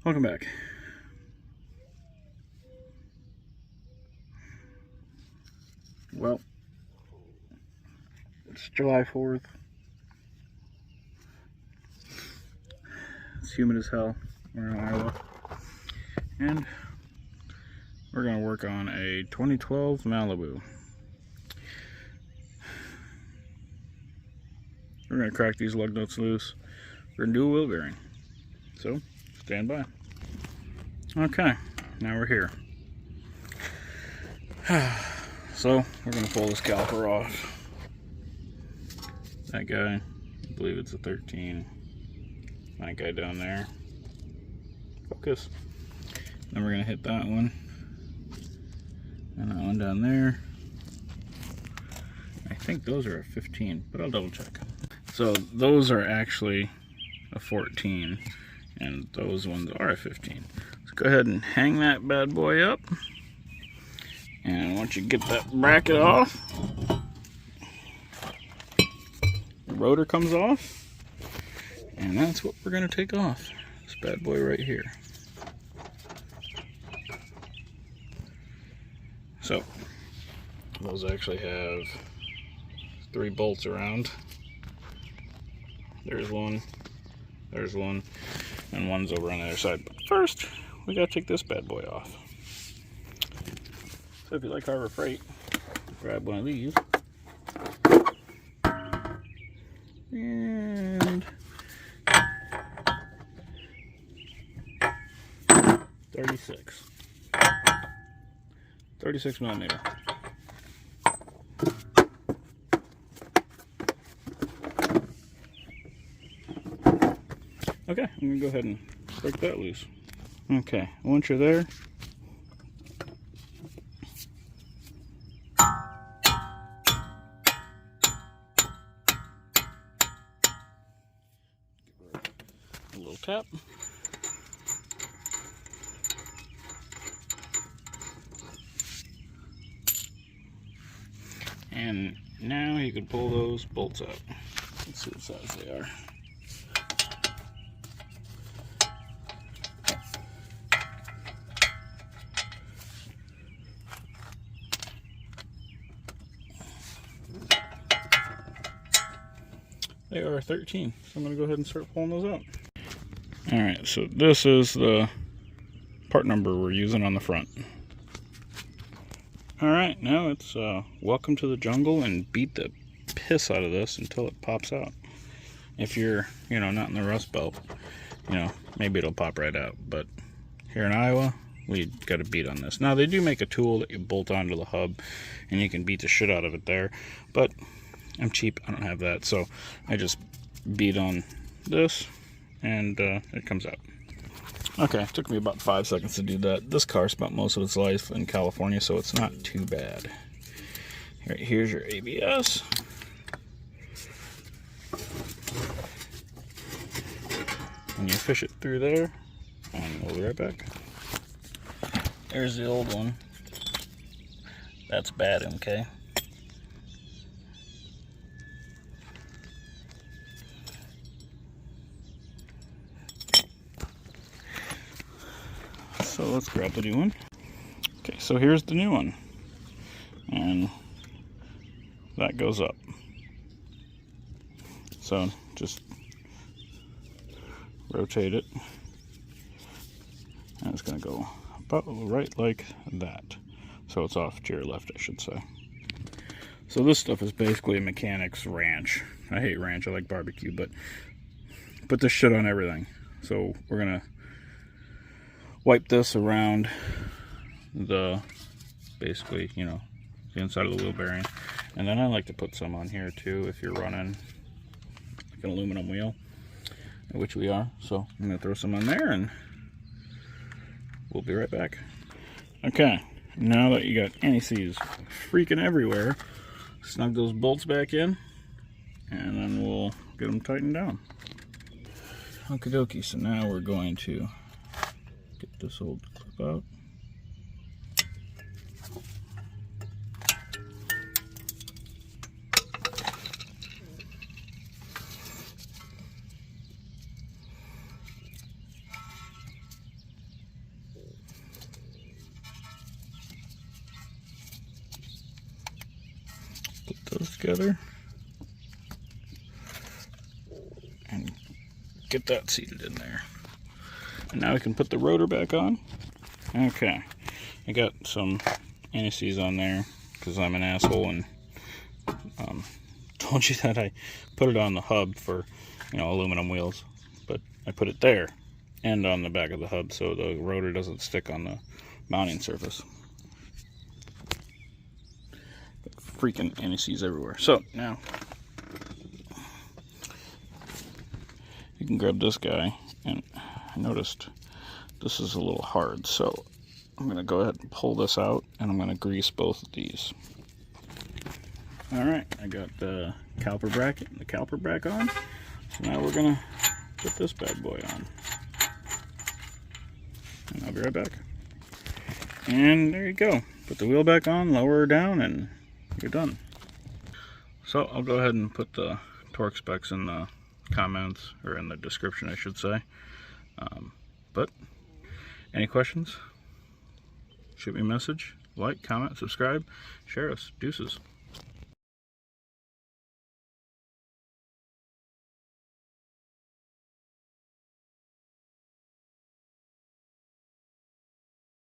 Welcome back. Well, it's July 4th. It's humid as hell. We're in Iowa. And we're going to work on a 2012 Malibu. We're going to crack these lug nuts loose. We're going to do a wheel bearing. So, stand by. Okay, now we're here. So, we're going to pull this caliper off. That guy, I believe it's a 13. That guy down there. Focus. Then we're going to hit that one. And that one down there. I think those are a 15, but I'll double check. So, those are actually a 14. And those ones are a 15. So go ahead and hang that bad boy up. And once you get that bracket off, the rotor comes off. And that's what we're going to take off. This bad boy right here. So, those actually have 3 bolts around. There's one, and one's over on the other side. But first, we gotta take this bad boy off. So if you like Harbor Freight, grab one of these. And 36 millimeter. Okay, I'm gonna go ahead and break that loose. Okay, once you're there, a little tap. And now you can pull those bolts out. Let's see what size they are. They are 13, so I'm going to go ahead and start pulling those out. Alright, so this is the part number we're using on the front. Alright, now it's welcome to the jungle, and beat the piss out of this until it pops out. If you're, not in the Rust Belt, maybe it'll pop right out. But here in Iowa, we got to beat on this. Now, they do make a tool that you bolt onto the hub, and you can beat the shit out of it there. But I'm cheap, I don't have that, so I just beat on this, and it comes out. Okay, it took me about 5 seconds to do that. This car spent most of its life in California, so it's not too bad. Here's your ABS. And you fish it through there, and we'll be right back. There's the old one. That's bad, okay? So let's grab the new one. Okay, so here's the new one. And that goes up. So just rotate it. And it's going to go about right like that. So it's off to your left, I should say. So this stuff is basically a mechanic's ranch. I hate ranch, I like barbecue, but put this shit on everything. So we're going to wipe this around the, basically, the inside of the wheel bearing. And then I like to put some on here too if you're running like an aluminum wheel, which we are. So I'm going to throw some on there and we'll be right back. Okay, now that you got anti-seize freaking everywhere, snug those bolts back in and then we'll get them tightened down. Okie dokie, so now we're going to get this old clip out. Put those together. And get that seated in there. And now we can put the rotor back on. Okay. I got some anti-seize on there because I'm an asshole and told you that I put it on the hub for, aluminum wheels. But I put it there and on the back of the hub so the rotor doesn't stick on the mounting surface. Freaking anti-seize everywhere. So now you can grab this guy, and I noticed this is a little hard, so I'm going to go ahead and pull this out, and I'm going to grease both of these. Alright, I got the caliper bracket and the caliper back on, so now we're going to put this bad boy on. And I'll be right back. And there you go. Put the wheel back on, lower her down, and you're done. So I'll go ahead and put the torque specs in the comments, or in the description I should say. But any questions, shoot me a message, like, comment, subscribe, share us. Deuces.